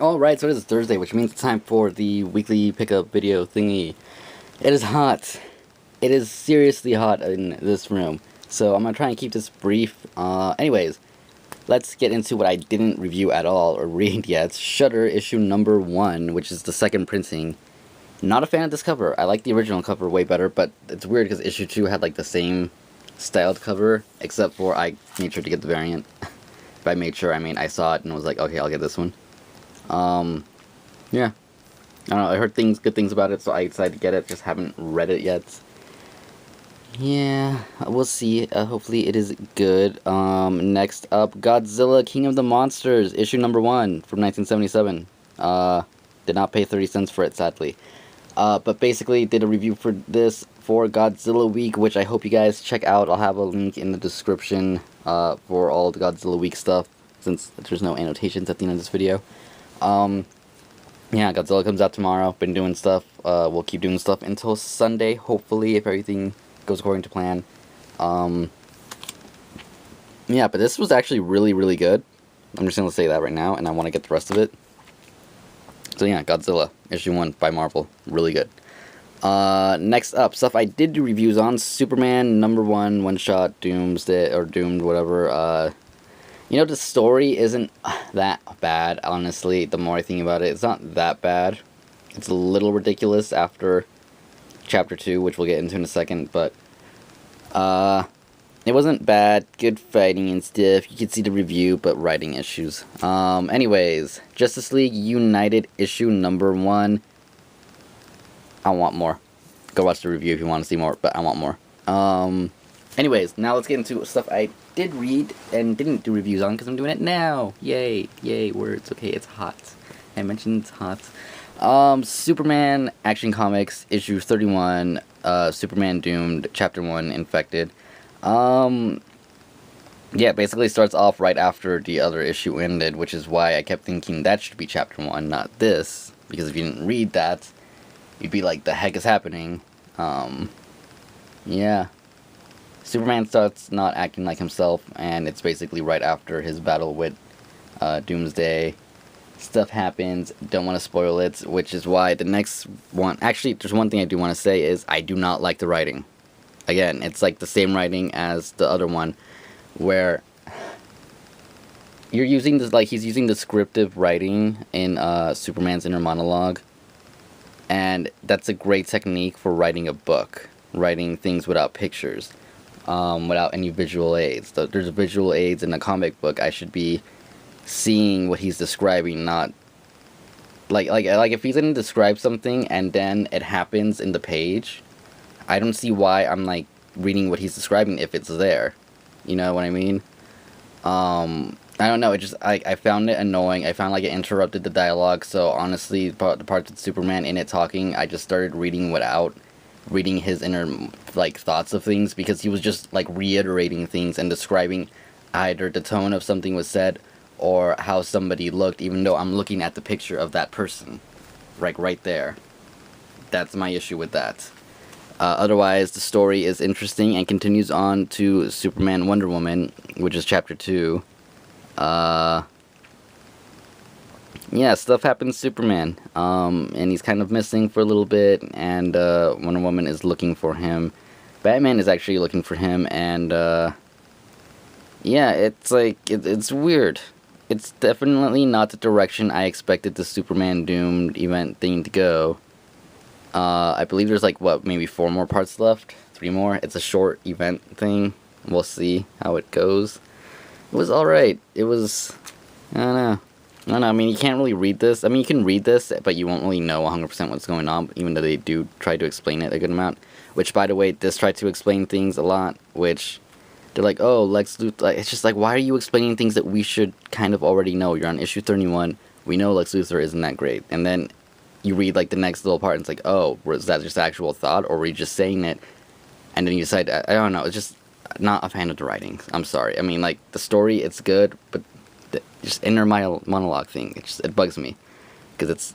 Alright, so it is Thursday, which means it's time for the weekly pickup video thingy. It is hot. It is seriously hot in this room. So I'm gonna try and keep this brief. Anyways, let's get into what I didn't review at all or read yet. Shudder issue number 1, which is the second printing. Not a fan of this cover. I like the original cover way better, but it's weird because issue 2 had like the same styled cover, except for I made sure to get the variant. By made sure, I mean I saw it and was like, okay, I'll get this one. Yeah. I don't know, I heard good things about it, so I decided to get it, just haven't read it yet. Yeah, we'll see. Hopefully it is good. Next up, Godzilla King of the Monsters, issue number 1 from 1977. Did not pay 30 cents for it, sadly. But basically did a review for this for Godzilla Week, which I hope you guys check out. I'll have a link in the description for all the Godzilla Week stuff, since there's no annotations at the end of this video. Yeah, Godzilla comes out tomorrow. Been doing stuff. We'll keep doing stuff until Sunday, hopefully, if everything goes according to plan. Yeah, but this was actually really, really good. I'm just gonna say that right now, and I want to get the rest of it. So yeah, Godzilla, issue 1 by Marvel. Really good. Next up, stuff I did do reviews on. Superman number 1, one-shot, Doomsday, or Doomed, whatever. You know, the story isn't that bad, honestly. The more I think about it, it's not that bad. It's a little ridiculous after chapter 2, which we'll get into in a second, but it wasn't bad. Good fighting and stuff. You can see the review, but writing issues. Anyways, Justice League United issue number 1. I want more. Go watch the review if you want to see more, but I want more. Anyways, now let's get into stuff I did read and didn't do reviews on, because I'm doing it now. Yay, yay, words. Okay, it's hot. I mentioned it's hot. Superman Action Comics, issue 31, Superman Doomed, chapter 1, Infected. Yeah, basically starts off right after the other issue ended, which is why I kept thinking that should be chapter 1, not this, because if you didn't read that, you'd be like, the heck is happening? Yeah. Superman starts not acting like himself, and it's basically right after his battle with Doomsday. Stuff happens, don't want to spoil it, which is why the next one... Actually, there's one thing I do want to say is I do not like the writing. Again, it's like the same writing as the other one, where you're using this, like, he's using descriptive writing in Superman's inner monologue, and that's a great technique for writing a book, writing things without pictures. Without any visual aids. There's visual aids in a comic book. I should be seeing what he's describing, not like if he's gonna describe something and then it happens in the page, I don't see why I'm like reading what he's describing if it's there. You know what I mean? I don't know. It just I found it annoying. I found like it interrupted the dialogue. So honestly, the parts with Superman in it talking, I just started reading without reading his inner like thoughts of things, because he was just like reiterating things and describing either the tone of something was said or how somebody looked, even though I'm looking at the picture of that person, like right there. That's my issue with that. Otherwise, the story is interesting and continues on to Superman Wonder Woman, which is chapter 2. Yeah, stuff happens to Superman, and he's kind of missing for a little bit, and Wonder Woman is looking for him. Batman is actually looking for him, and yeah, it's like, it's weird. It's definitely not the direction I expected the Superman Doomed event thing to go. I believe there's like, what, maybe 4 more parts left? 3 more? It's a short event thing. We'll see how it goes. It was alright. It was, I don't know. I mean, you can't really read this. I mean, you can read this, but you won't really know 100% what's going on, even though they do try to explain it a good amount. Which, by the way, this tried to explain things a lot, which they're like, oh, Lex Luthor. It's just like, why are you explaining things that we should kind of already know? You're on issue 31. We know Lex Luthor isn't that great. And then you read, like, the next little part, and it's like, oh, was that just actual thought, or were you just saying it? And then you decide, I don't know, it's just not a fan of the writing. I'm sorry. I mean, like, the story, it's good, but just inner monologue thing, it bugs me, because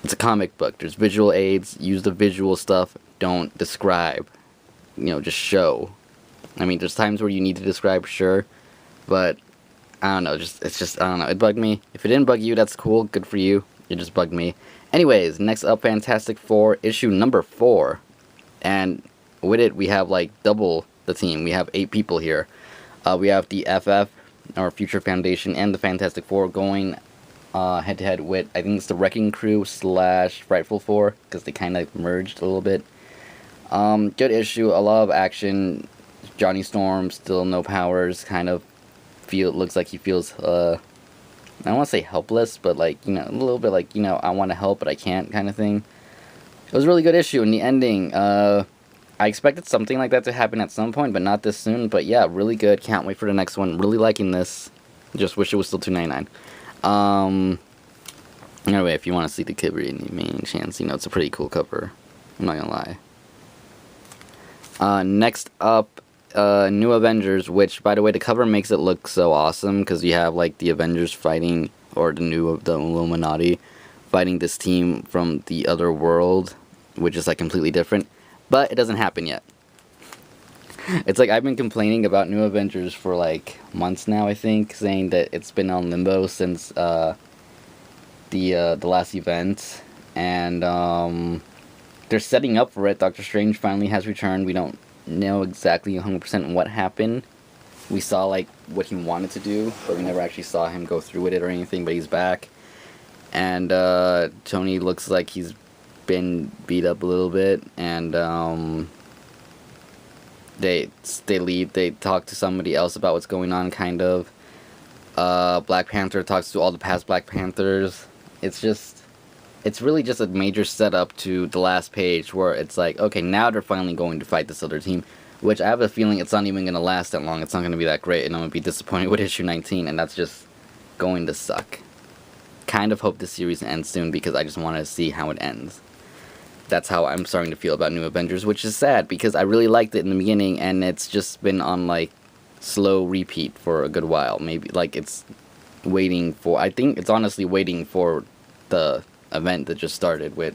it's a comic book. There's visual aids. Use the visual stuff. Don't describe. You know, just show. I mean, there's times where you need to describe, sure, but I don't know, I don't know, it bugged me. If it didn't bug you, that's cool, good for you. It just bugged me. Anyways, next up, Fantastic Four, issue number 4. And with it, we have, like, double the team. We have 8 people here. We have the FF, or Future Foundation, and the Fantastic Four going head-to-head with, I think it's the Wrecking Crew / Frightful Four, because they kind of merged a little bit. Good issue, a lot of action. Johnny Storm, still no powers, kind of looks like he feels, I don't want to say helpless, but, like, you know, a little bit like, you know, I want to help, but I can't kind of thing. It was a really good issue, and the ending, I expected something like that to happen at some point, but not this soon. But yeah, really good, can't wait for the next one, really liking this, just wish it was still $2.99. Anyway, if you want to see the cover any main chance, you know, it's a pretty cool cover, I'm not gonna lie. Next up, New Avengers, which, by the way, the cover makes it look so awesome, because you have, like, the Avengers fighting, or the Illuminati, fighting this team from the other world, which is, like, completely different, but it doesn't happen yet. It's like, I've been complaining about New Avengers for, like, months now, I think, saying that it's been on limbo since, the last event, and, they're setting up for it. Doctor Strange finally has returned. We don't know exactly 100% what happened. We saw, like, what he wanted to do, but we never actually saw him go through with it or anything, but he's back. And Tony looks like he's been beat up a little bit, and they leave, they talk to somebody else about what's going on, kind of. Black Panther talks to all the past Black Panthers. It's really just a major setup to the last page, where it's like, okay, now they're finally going to fight this other team, which I have a feeling it's not even going to last that long. It's not going to be that great, and I'm going to be disappointed with issue 19, and that's just going to suck. Kind of hope this series ends soon, because I just want to see how it ends. That's how I'm starting to feel about New Avengers, which is sad, because I really liked it in the beginning, and it's just been on, like, slow repeat for a good while. Maybe, like, it's waiting for, I think it's honestly waiting for the event that just started with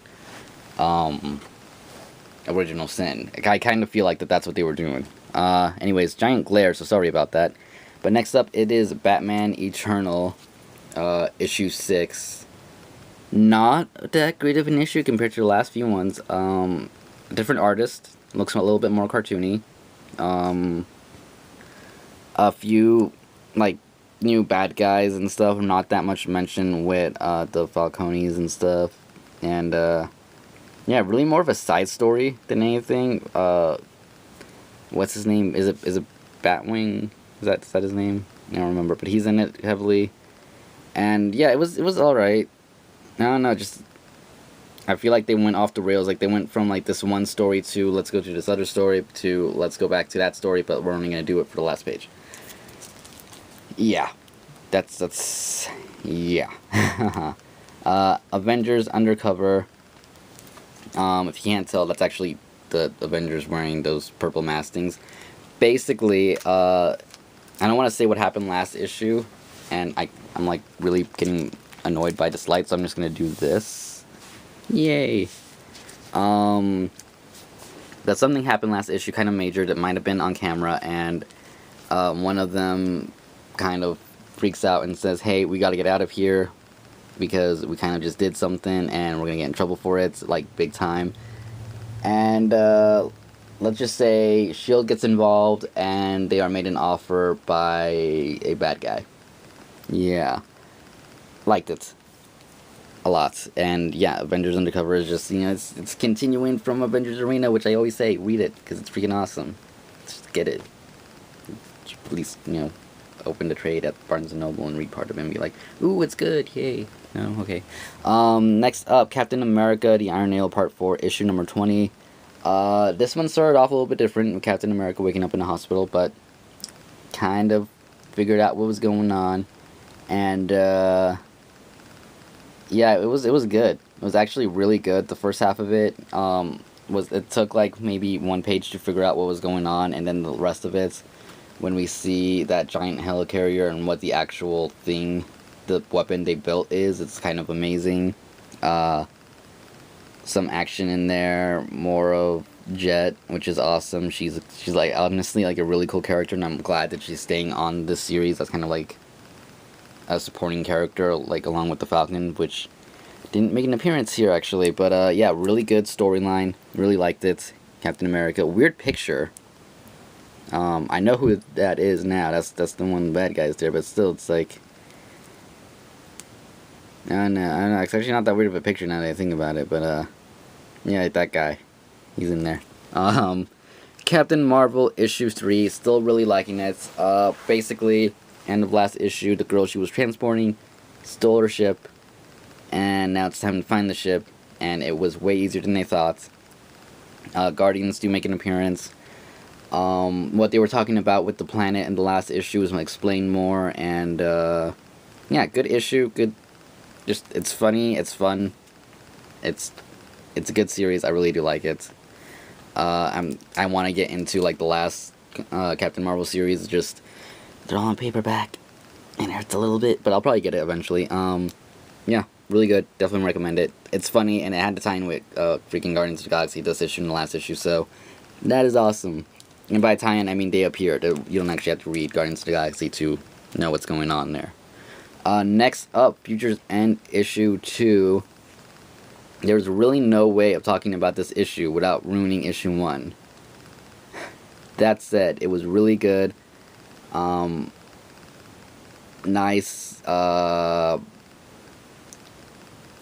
Original Sin. I kind of feel like that's what they were doing. Anyways, giant glare, so sorry about that. But next up, it is Batman Eternal, issue 6. Not that great of an issue compared to the last few ones. Different artist, looks a little bit more cartoony. A few, like, new bad guys and stuff, not that much mention with the Falcones and stuff, and yeah, really more of a side story than anything. What's his name? Is it Batwing? Is that his name? I don't remember, but he's in it heavily, and yeah, it was alright. I don't know, just I feel like they went off the rails. Like, they went from, like, this one story to let's go to this other story to let's go back to that story, but we're only gonna do it for the last page. Yeah, that's yeah. Avengers Undercover. If you can't tell, that's actually the Avengers wearing those purple mask things. Basically, I don't want to say what happened last issue, and I'm like really getting annoyed by this light, so I'm just gonna do this. Yay. That something happened last issue, kind of major, that might have been on camera, and one of them kind of freaks out and says, hey, we gotta get out of here, because we kind of just did something, and we're gonna get in trouble for it, like, big time. And, let's just say S.H.I.E.L.D. gets involved, and they are made an offer by a bad guy. Yeah. Liked it. A lot. And, yeah, Avengers Undercover is just, you know, it's continuing from Avengers Arena, which I always say, read it, because it's freaking awesome. Just get it. At least, you know, open the trade at Barnes & Noble and read part of it and be like, ooh, it's good, yay. No, okay. Next up, Captain America, The Iron Nail, Part 4, issue number 20. This one started off a little bit different, with Captain America waking up in the hospital, but kind of figured out what was going on. And, yeah, it was good. It was actually really good. The first half of it, it took, like, maybe one page to figure out what was going on, and then the rest of it, when we see that giant helicarrier and what the actual thing, the weapon they built is, it's kind of amazing. Some action in there, more of Jet, which is awesome. She's like, honestly, like, a really cool character, and I'm glad that she's staying on this series. That's kind of like a supporting character, like along with the Falcon, which didn't make an appearance here actually. But yeah, really good storyline. Really liked it. Captain America. Weird picture. I know who that is now. That's the one of the bad guys there, but still, it's like. I don't know. It's actually not that weird of a picture now that I think about it, but yeah, that guy. He's in there. Captain Marvel issue 3, still really liking it. Basically, end of last issue, the girl she was transporting stole her ship, and now it's time to find the ship, and it was way easier than they thought. Guardians do make an appearance. What they were talking about with the planet in the last issue was explained more, and yeah, good issue, good. Just it's funny, it's fun, it's a good series. I really do like it. I want to get into like the last Captain Marvel series. Just they're all on paperback, and it hurts a little bit, but I'll probably get it eventually. Yeah, really good. Definitely recommend it. It's funny, and it had to tie in with freaking Guardians of the Galaxy this issue and the last issue, so that is awesome. And by tie-in, I mean they appear. You don't actually have to read Guardians of the Galaxy to know what's going on there. Next up, Futures End issue 2. There's really no way of talking about this issue without ruining issue 1. That said, it was really good. Nice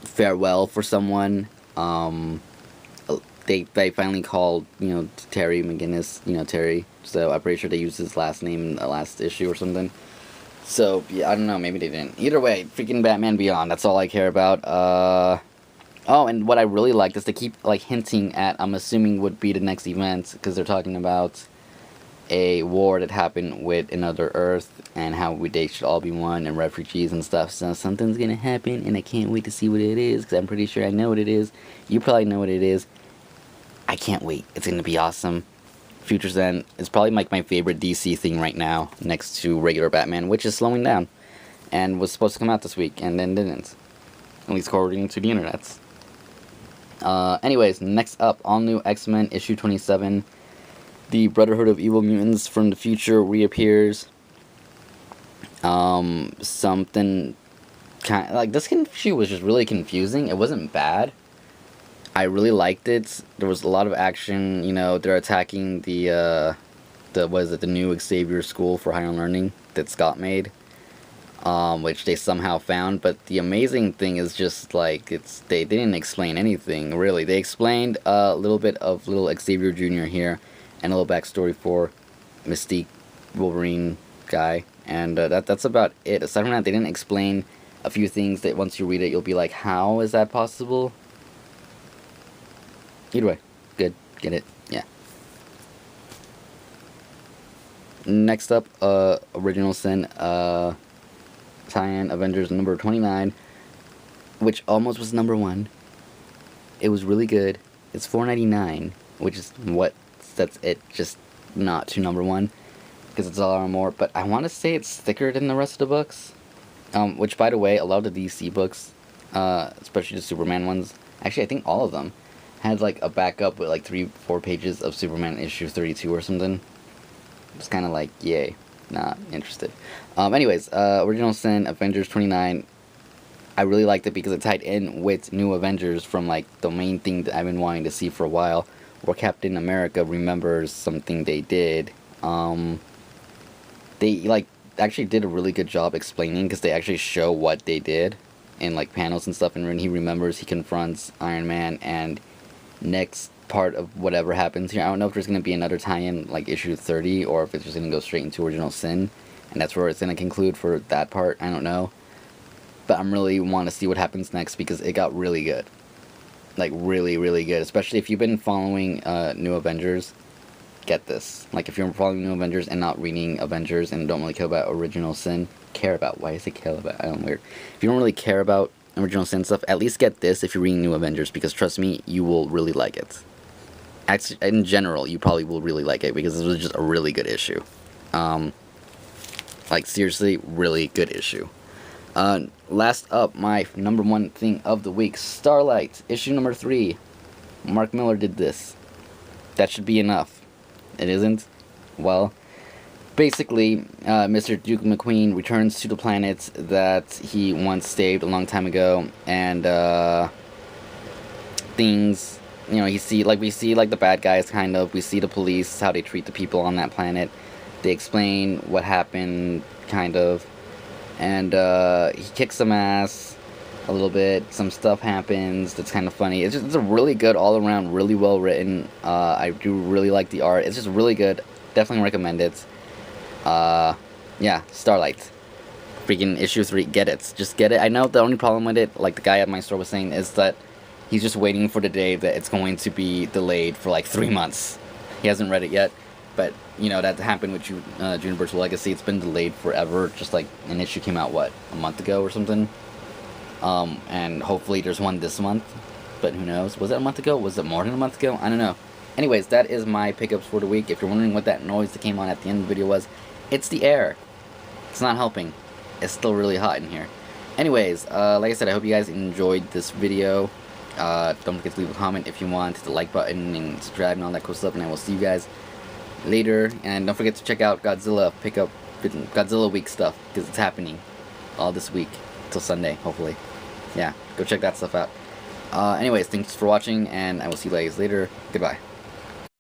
farewell for someone. They finally called, Terry McGinnis, Terry. So I'm pretty sure they used his last name in the last issue or something. So, yeah, I don't know, maybe they didn't. Either way, freaking Batman Beyond, that's all I care about. Oh, and what I really like is they keep, hinting at, I'm assuming would be the next event, because they're talking about a war that happened with another Earth, and how they should all be one, and refugees and stuff, so something's gonna happen, and I can't wait to see what it is, because I'm pretty sure I know what it is. You probably know what it is. I can't wait. It's gonna be awesome. Futures End is probably my favorite DC thing right now, next to regular Batman, which is slowing down, and was supposed to come out this week, and then didn't. At least according to the internets. Anyways, next up, all new X-Men issue 27. The Brotherhood of Evil Mutants from the future reappears. Something kind this issue was just really confusing. It wasn't bad. I really liked it. There was a lot of action. They're attacking the new Xavier School for Higher Learning that Scott made. Which they somehow found, but the amazing thing is just they didn't explain anything really. They explained a little bit of little Xavier Jr. here, and a little backstory for Mystique, Wolverine guy, and that's about it. Aside from that, they didn't explain a few things that once you read it, you'll be like, how is that possible? Either way, good, get it, yeah. Next up, Original Sin, tie-in Avengers number 29, which almost was number 1. It was really good. It's $4.99, which is what sets it just not to number 1, because it's a lot more. But I want to say it's thicker than the rest of the books, which, by the way, a lot of the DC books, especially the Superman ones, actually I think all of them, had a backup with 3-4 pages of Superman issue 32 or something. It's kind of yay. Not interested. Anyways, Original Sin, Avengers 29. I really liked it because it tied in with New Avengers from the main thing that I've been wanting to see for a while, where Captain America remembers something they did. They actually did a really good job explaining, because they actually show what they did in panels and stuff, and when he remembers, he confronts Iron Man, and next part of whatever happens here, I don't know if there's going to be another tie-in issue 30, or if it's just going to go straight into Original Sin, and that's where it's going to conclude for that part. I don't know, but I'm really want to see what happens next, because it got really good, really, really good. Especially if you've been following New Avengers, get this. If you're following New Avengers and not reading Avengers and don't really care about Original Sin, why is it care about? I don't know, weird. If you don't really care about Original Sin stuff, at least get this if you're reading New Avengers, because trust me, you will really like it. Actually, in general, you probably will really like it, because this was just a really good issue. Seriously, really good issue. Last up, my number 1 thing of the week, Starlight, issue number 3. Mark Miller did this. That should be enough. It isn't? Well, basically, Mr. Duke McQueen returns to the planet that he once saved a long time ago, and things, you know, we see like the bad guys, kind of. We see the police, how they treat the people on that planet. They explain what happened, kind of, and he kicks some ass a little bit. Some stuff happens that's kind of funny. It's a really good all around, really well written. I do really like the art. It's just really good. Definitely recommend it. Yeah, Starlight. Freaking issue 3, get it. Just get it. I know the only problem with it, like the guy at my store was saying, is that he's just waiting for the day that it's going to be delayed for like 3 months. He hasn't read it yet, but you know, that happened with Universal Legacy. It's been delayed forever. Just like an issue came out, what, a month ago or something? And hopefully there's one this month, but who knows? Was it a month ago? Was it more than a month ago? I don't know. Anyways, that is my pickups for the week. If you're wondering what that noise that came on at the end of the video was, it's the air. It's not helping. It's still really hot in here. Anyways, like I said, I hope you guys enjoyed this video. Don't forget to leave a comment if you want, hit the like button and subscribe and all that cool stuff, and I will see you guys later. And don't forget to check out Godzilla, pick up Godzilla week stuff, because it's happening all this week till Sunday, hopefully. Yeah, go check that stuff out. Anyways, thanks for watching, and I will see you guys later. Goodbye.